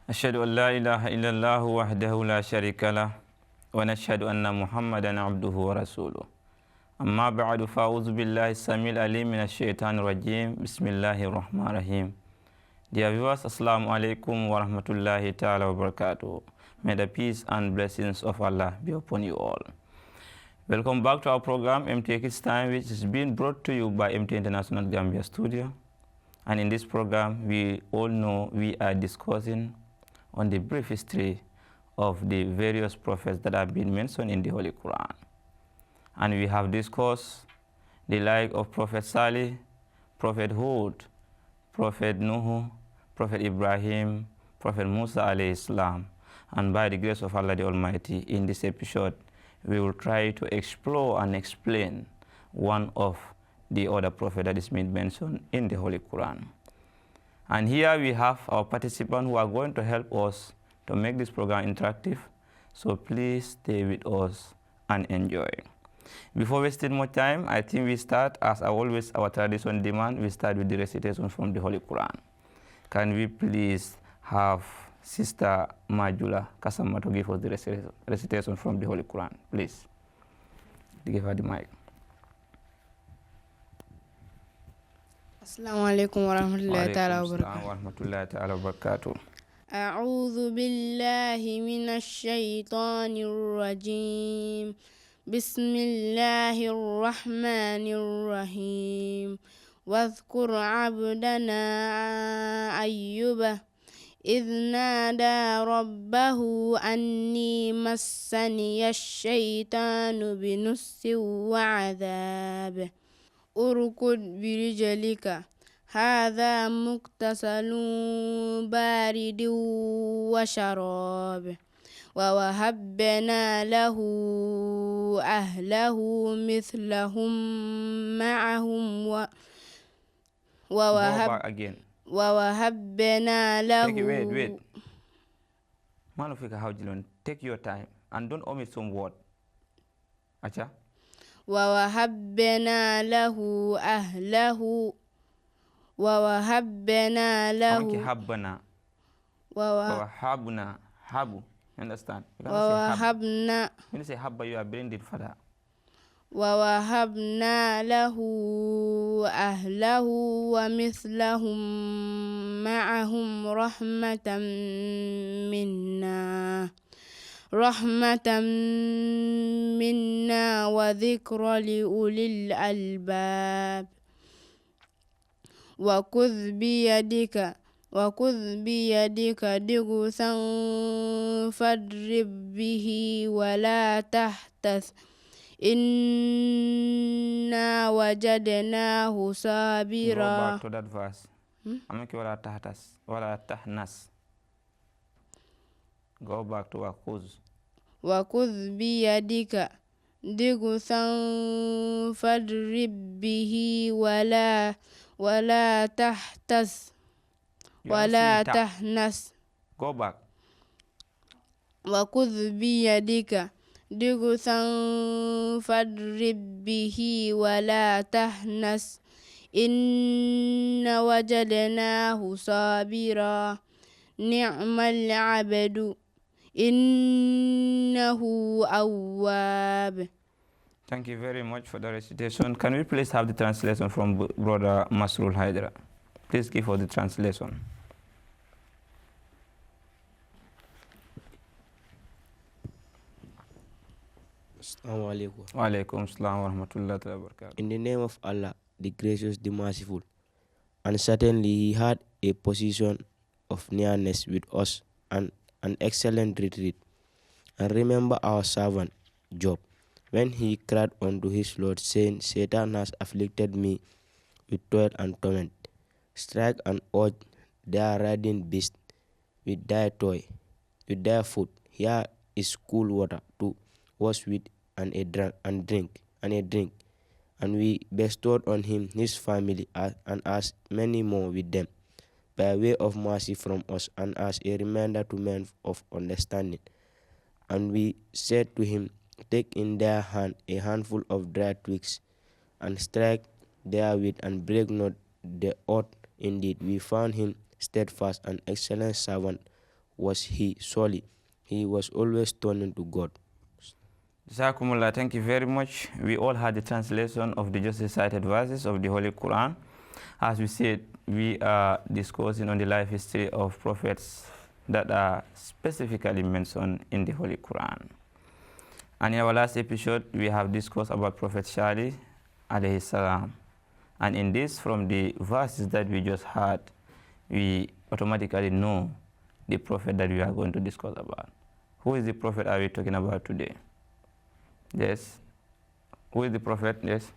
أشهد أن لا إله إلا الله وحده لا شريك له ونشهد أن محمدا عبده ورسوله أما بعد فأعوذ بالله السميع العليم من الشيطان الرجيم بسم الله الرحمن الرحيم. Dear viewers, Assalamu alaikum wa rahmatullahi ta'ala wa barakatuh. May the peace and blessings of Allah be upon you all. Welcome back to our program MTA Kids Time, which is being brought to you by MTA International Gambia Studios. And in this program, we all know we are discussing on the brief history of the various prophets that have been mentioned in the Holy Quran. And we have discussed the like of Prophet Salih, Prophet Hud, Prophet Nuh, Prophet Ibrahim, Prophet Musa alayhi salam. And by the grace of Allah the Almighty, in this episode, we will try to explore and explain one of the other prophet that is made mention in the Holy Quran. And here we have our participants who are going to help us to make this program interactive. So please stay with us and enjoy. Before wasting more time, I think we start, as always our tradition demand, we start with the recitation from the Holy Quran. Can we please have Sister Majula Kasama to give us the recitation from the Holy Quran, please. Give her the mic. السلام عليكم ورحمة الله تعالى وبركاته. ورحمة الله تعالى وبركاته. أعوذ بالله من الشيطان الرجيم. بسم الله الرحمن الرحيم. واذكر عبدنا أيوب إذ نادى ربه أني مسني الشيطان بنص وعذاب اركض برجلك هذا مغتسل بارد وشراب ووهبنا له أهله مثلهم معهم ووهبنا له Wait. Manufika Haujilon, take your time and don't omit some word. Acha? ووهبنا له أهله ووهبنا له ووهبنا habu. Understand? ووهبنا when you say habba, you are bringing it further. ووهبنا له أهله ومثلهم معهم رحمة منا وذكر لأولي الألباب وخذ بيدك ضغثا فاضرب به ولا تحتث إنا وجدناه صابرا. Go back to that verse. ولا تحنس. Go back to وخذ بيدك ضغثا فاضرب به ولا تحتث ولا تحنس. Go back. وخذ بيدك ضغثا فاضرب به ولا تحنس إن وجدناه صابرا نعم العبد إنه أواب. Thank you very much for the recitation. Can we please have the translation from Brother Masrul Hydra? Please give us the translation. Assalamu alaikum. Wa alaikum assalam wa rahmatullahi wa barakatuh. In the name of Allah, the gracious, the merciful. And certainly he had a position of nearness with us and an excellent retreat. And remember our servant Job, when he cried unto his Lord, saying, Satan has afflicted me with toil and torment. Strike and urge their riding beast with their toy, with their foot. Here is cool water to wash with and a drink. And we bestowed on him his family and as many more with them, by way of mercy from us, and as a reminder to men of understanding. And we said to him, Take in their hand a handful of dry twigs, and strike therewith, and break not the earth. Indeed, we found him steadfast and excellent servant, was he solely. He was always turning to God. Jazakumullah, thank you very much. We all had the translation of the just recited verses of the Holy Quran. As we said, we are discussing on the life history of prophets that are specifically mentioned in the Holy Quran. And in our last episode, we have discussed about Prophet Shali, alayhi salam. And in this, from the verses that we just heard, we automatically know the prophet that we are going to discuss about. Who is the prophet are we talking about today? Yes. Who is the prophet? Yes.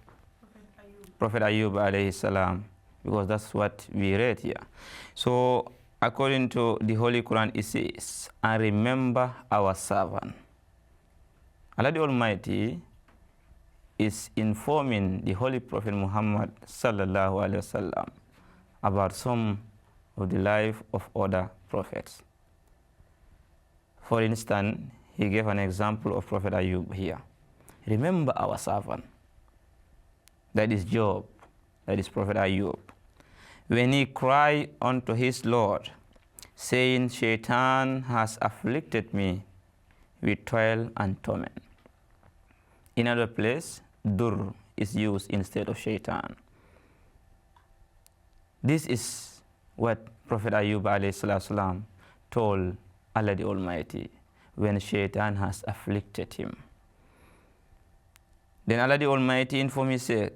Prophet Ayyub alayhi salam, because that's what we read here. So according to the Holy Quran, it says, and remember our servant. Allah the Almighty is informing the Holy Prophet Muhammad sallallahu alaihi wasallam about some of the life of other prophets. For instance, he gave an example of Prophet Ayyub here. Remember our servant. That is Job. That is Prophet Ayyub. When he cried unto his Lord, saying, Shaitan has afflicted me with toil and torment. In other place, dur is used instead of shaitan. This is what Prophet Ayyub alayhi salam told Allah the Almighty when shaitan has afflicted him. Then Allah the Almighty informed me, said,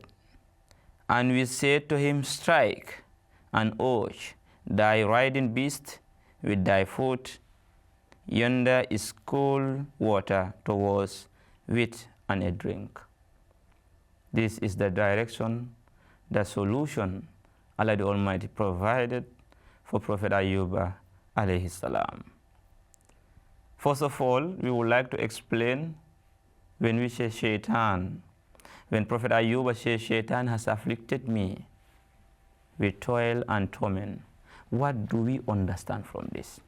and we said to him, strike and urge thy riding beast with thy foot. Yonder is cool water towards wheat and a drink. This is the direction, the solution Allah the Almighty provided for Prophet Ayyub alayhi salam. First of all, we would like to explain when we say shaitan. When Prophet Ayyub says shaitan has afflicted me with toil and torment, what do we understand from this?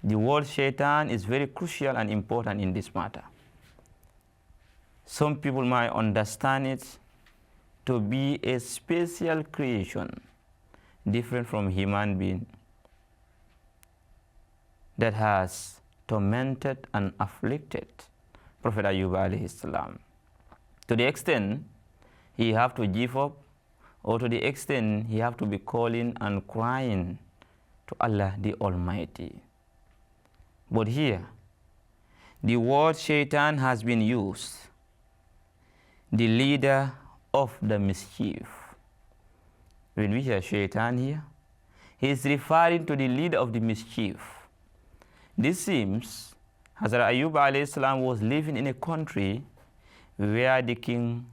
The word shaitan is very crucial and important in this matter. Some people might understand it to be a special creation, different from human being, that has tormented and afflicted Prophet Ayyub alayhi salam, to the extent he have to give up, or to the extent he have to be calling and crying to Allah the Almighty. But here, the word shaitan has been used, the leader of the mischief. When we hear shaitan here, he is referring to the leader of the mischief. This seems Hazrat Ayyub alayhi salam was living in a country where the king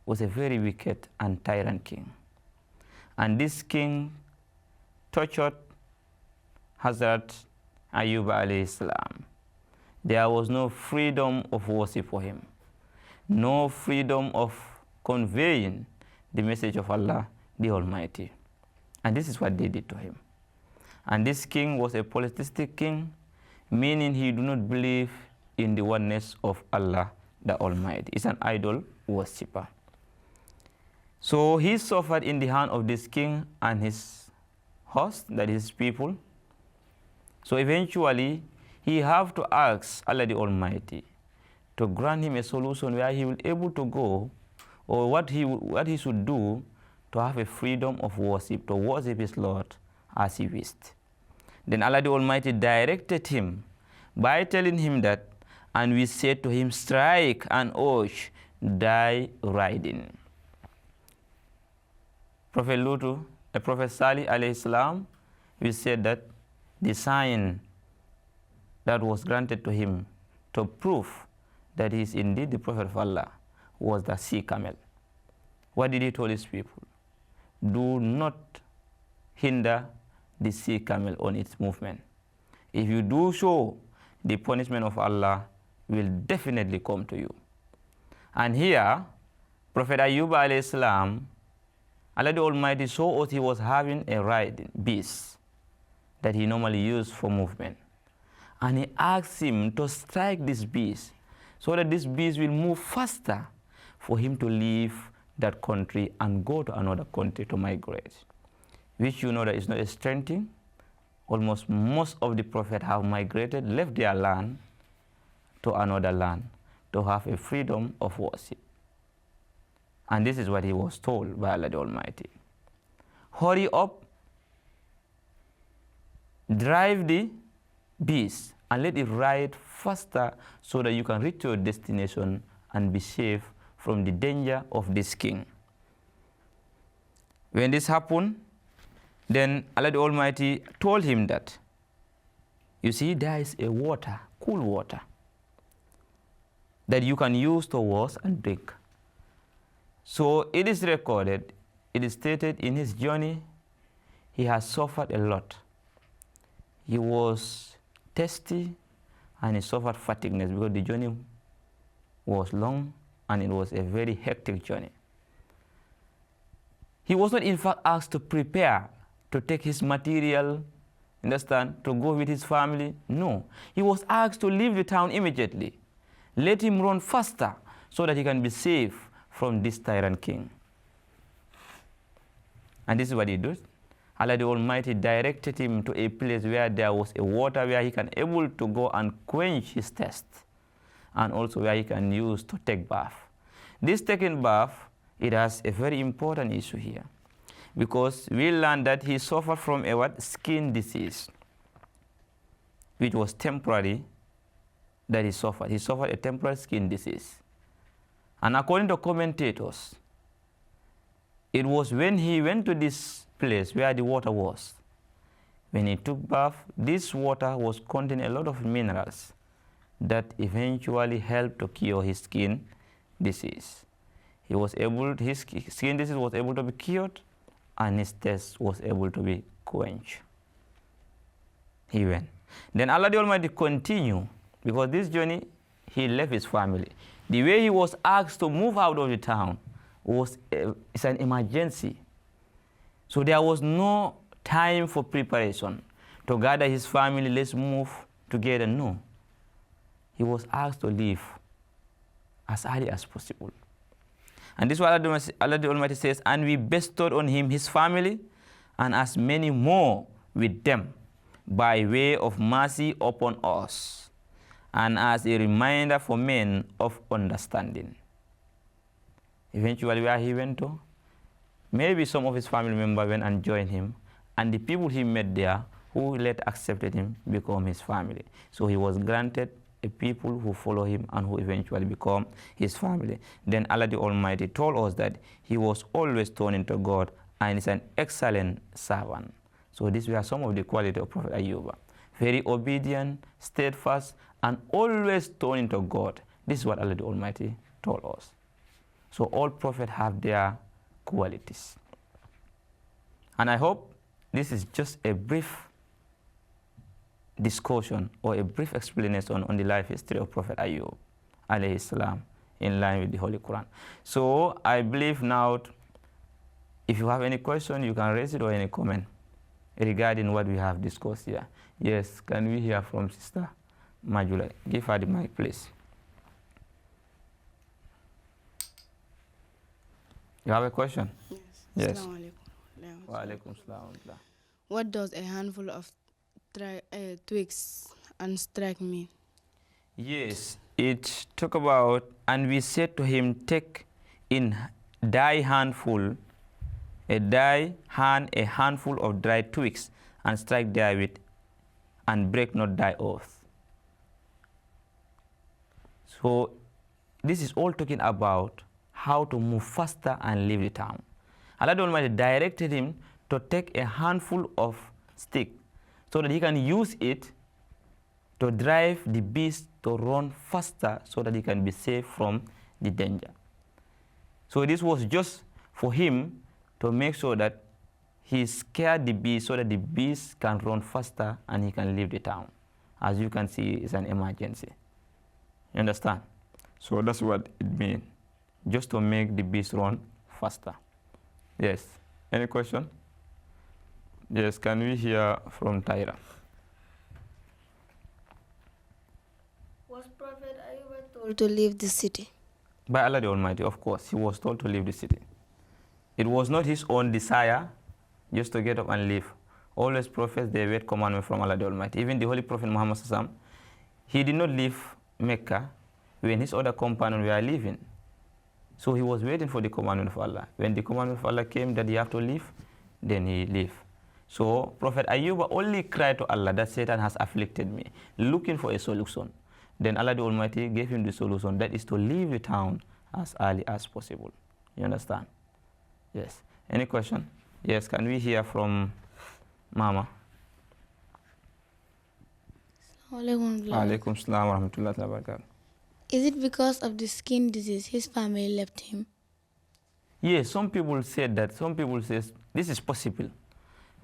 was a very wicked and tyrant king. And this king tortured Hazrat Ayyub alayhi salam. There was no freedom of worship for him, no freedom of conveying the message of Allah the Almighty. And this is what they did to him. And this king was a polytheistic king, meaning he do not believe in the oneness of Allah the Almighty. He's an idol worshipper. So he suffered in the hand of this king and his host, that is his people. So eventually, he have to ask Allah the Almighty to grant him a solution where he will able to go, or what he should do to have a freedom of worship, to worship his Lord as he wished. Then Allah the Almighty directed him by telling him that, and we said to him, strike and urge thy riding. Prophet Lutu, Prophet Salih alayhi salam, we said that the sign that was granted to him to prove that he is indeed the Prophet of Allah was the sea camel. What did he tell his people? Do not hinder the sea camel on its movement. If you do so, the punishment of Allah will definitely come to you. And here, Prophet Ayyub alayhi salam, Allah the Almighty saw us he was having a riding beast that he normally used for movement. And he asked him to strike this beast so that this beast will move faster for him to leave that country and go to another country to migrate. Which you know that is not a strange thing, almost most of the prophets have migrated, left their land to another land to have a freedom of worship. And this is what he was told by Allah the Almighty. Hurry up, drive the beast and let it ride faster so that you can reach your destination and be safe from the danger of this king. When this happened, then Allah the Almighty told him that, you see, there is a water, cool water, that you can use to wash and drink. So it is recorded, it is stated in his journey, he has suffered a lot. He was thirsty and he suffered fatigueness because the journey was long and it was a very hectic journey. He was not in fact asked to prepare to take his material, understand, to go with his family. No, he was asked to leave the town immediately. Let him run faster so that he can be safe from this tyrant king. And this is what he did. Allah the Almighty directed him to a place where there was a water where he can able to go and quench his thirst, and also where he can use to take bath. This taking bath, it has a very important issue here, because we learned that he suffered from a what? Skin disease, which was temporary, that he suffered. He suffered a temporary skin disease. And according to commentators, it was when he went to this place where the water was, when he took bath, this water was containing a lot of minerals that eventually helped to cure his skin disease. His skin disease was able to be cured, and his thirst was able to be quenched. He went. Then Allah the Almighty continued, because this journey, he left his family. The way he was asked to move out of the town was it's an emergency. So there was no time for preparation to gather his family, let's move together. No. He was asked to leave as early as possible. And this is what Allah the Almighty says, and we bestowed on him his family and as many more with them by way of mercy upon us, and as a reminder for men of understanding. Eventually where he went to, maybe some of his family members went and joined him, and the people he met there who later accepted him become his family. So he was granted a people who follow him and who eventually become his family. Then Allah the Almighty told us that he was always turning to God and is an excellent servant. So these were some of the qualities of Prophet Ayyub. Very obedient, steadfast, and always turning to God. This is what Allah the Almighty told us. So all prophets have their qualities. And I hope this is just a brief discussion or a brief explanation on the life history of Prophet Ayyub alayhi salam, in line with the Holy Quran. So I believe now, if you have any question, you can raise it or any comment regarding what we have discussed here. Yes, can we hear from Sister Majula? Give her the mic, please. You have a question? Yes. Yes. Wa alaikum salam. What does a handful of twigs and strike mean? Yes, it talk about, and we said to him, take in thy handful, a handful of dry twigs, and strike therewith, and break not thy oath. So this is all talking about how to move faster and leave the town. Allah the Almighty directed him to take a handful of stick so that he can use it to drive the beast to run faster so that he can be safe from the danger. So this was just for him to make sure that he scared the beast so that the beast can run faster and he can leave the town. As you can see, it's an emergency. You understand? So that's what it means, just to make the beast run faster. Yes. Any question? Yes, can we hear from Tyra? Was Prophet Ayyub told to leave the city? By Allah the Almighty, of course. He was told to leave the city. It was not his own desire just to get up and leave. Always prophets, they wait commandment from Allah the Almighty. Even the Holy Prophet Muhammad Sallam, he did not leave Mecca when his other companions were leaving. So he was waiting for the commandment of Allah. When the commandment of Allah came that he have to leave, then he left. So Prophet Ayyub only cried to Allah that Satan has afflicted me, looking for a solution. Then Allah the Almighty gave him the solution, that is to leave the town as early as possible. You understand? Yes. Any question? Yes, can we hear from Mama? Alaikum salam wa rahmatullahi wa barakatuh. Is it because of the skin disease his family left him? Yes, some people said that. Some people say this is possible.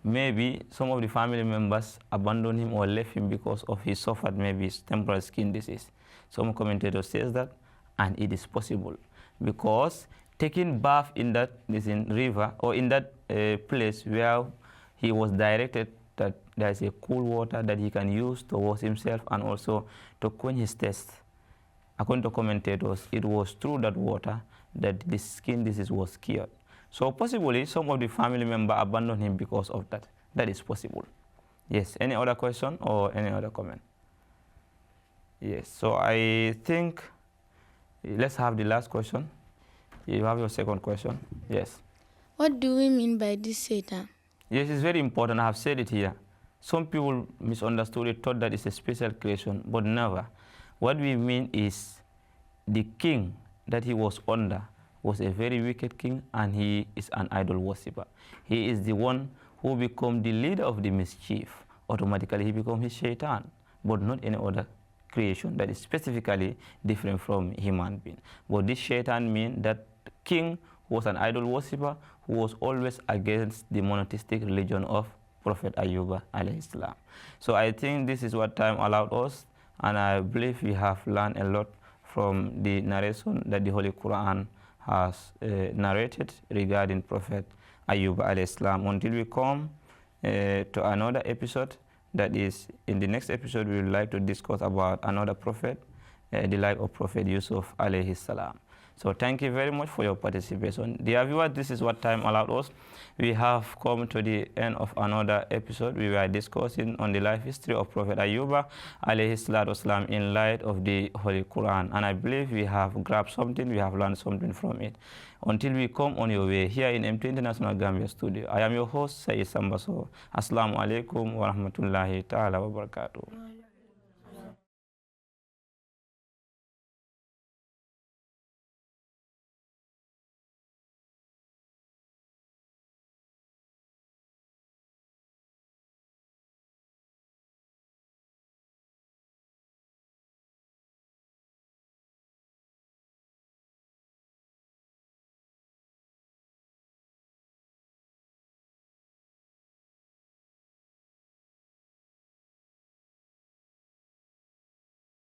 Maybe some of the family members abandoned him or left him because of he suffered maybe temporary skin disease. Some commentators says that, and it is possible because taking bath in that river or in that place where he was directed that there is a cool water that he can use to wash himself and also to quench his thirst. According to commentators, it was through that water that the skin disease was cured. So possibly some of the family member abandoned him because of that. That is possible. Yes. Any other question or any other comment? Yes. So I think let's have the last question. You have your second question. Yes. What do we mean by this Satan? Yes, it's very important. I have said it here. Some people misunderstood it, thought that it's a special creation, but never. What we mean is the king that he was under was a very wicked king, and he is an idol worshipper. He is the one who become the leader of the mischief. Automatically, he becomes his shaitan, but not any other creation that is specifically different from human being. But this shaitan means that king was an idol worshipper who was always against the monotheistic religion of Prophet Ayyub alayhi salam. So I think this is what time allowed us, and I believe we have learned a lot from the narration that the Holy Quran has narrated regarding Prophet Ayyub alayhi salam. Until we come to another episode, that is in the next episode, we would like to discuss about another prophet, the life of Prophet Yusuf alayhi salam. So thank you very much for your participation. Dear viewers, this is what time allowed us. We have come to the end of another episode. We were discussing on the life history of Prophet Ayyub alayhi salatu wasalam in light of the Holy Quran. And I believe we have grabbed something, we have learned something from it. Until we come on your way here in MTA International Gambia Studio, I am your host, Sayyid Sambaso. Assalamu alaikum wa rahmatullahi ta'ala wa barakatuh.